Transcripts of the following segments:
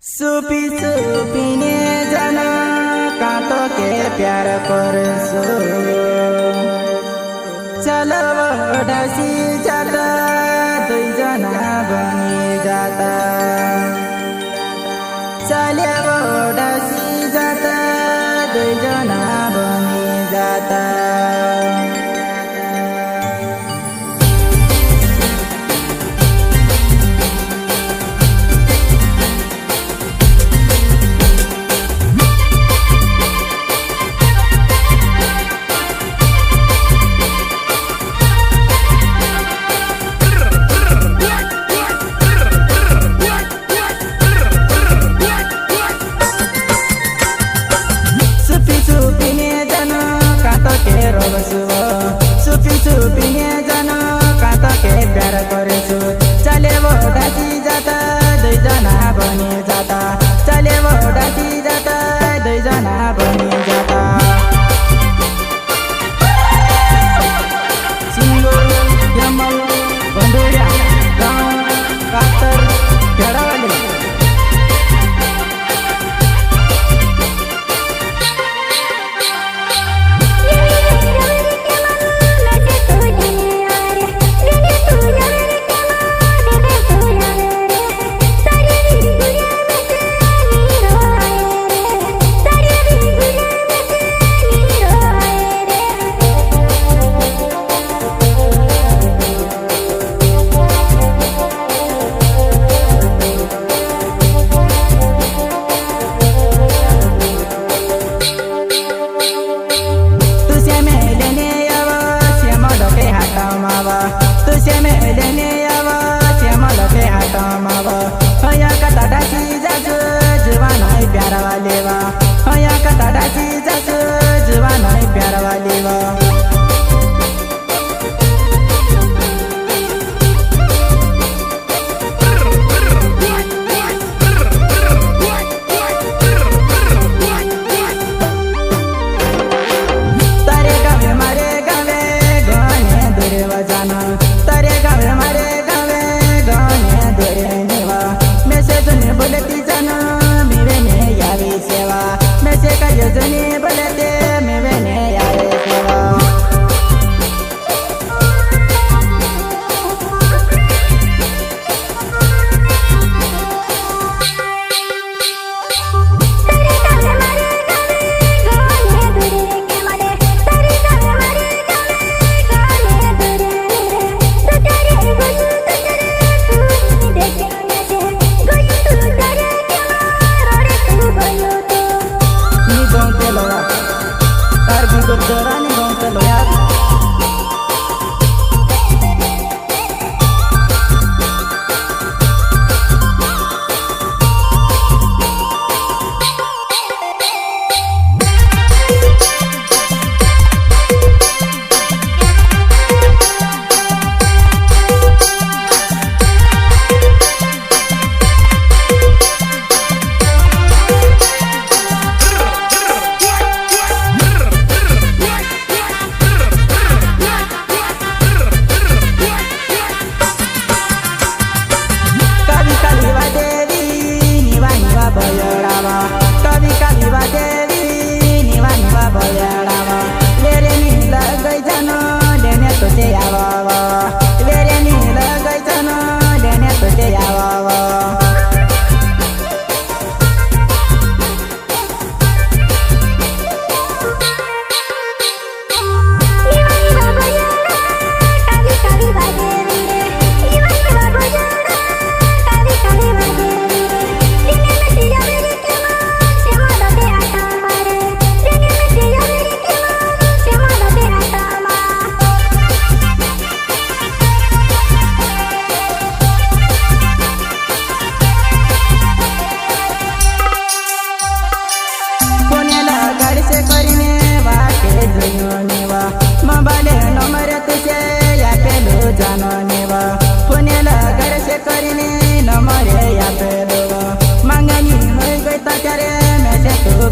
Soupy सुपीने जाना Kanto के प्यार करसो चलो ढसी जाता दुई जना बनी जाता चले ढसी जाता दुई जना बनी जाता सुपी सुपीने जाना कांतो के प्यार करेछु चले वो ढासी जाता दुई जना बनी जाता चले वो ढासी जाता दुई जना बनी जाता सिंगो यमल बंदुरिया गाँव कातर घेरावाली तुझे में लेने आवा श्यामा लगे हाथा मावा हया कता डाची जाजू जवान है प्यारा वाले वा हया कता डाची जाजू जवान है प्यारा वाले वा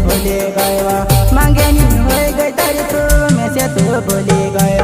भूले गए मांगे नहीं हो गई तारी तू मैं से तू भूले गए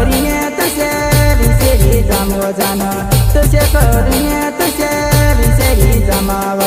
करीने तसे विसरी जमो जान, तसे करीने तसे विसरी जमावा.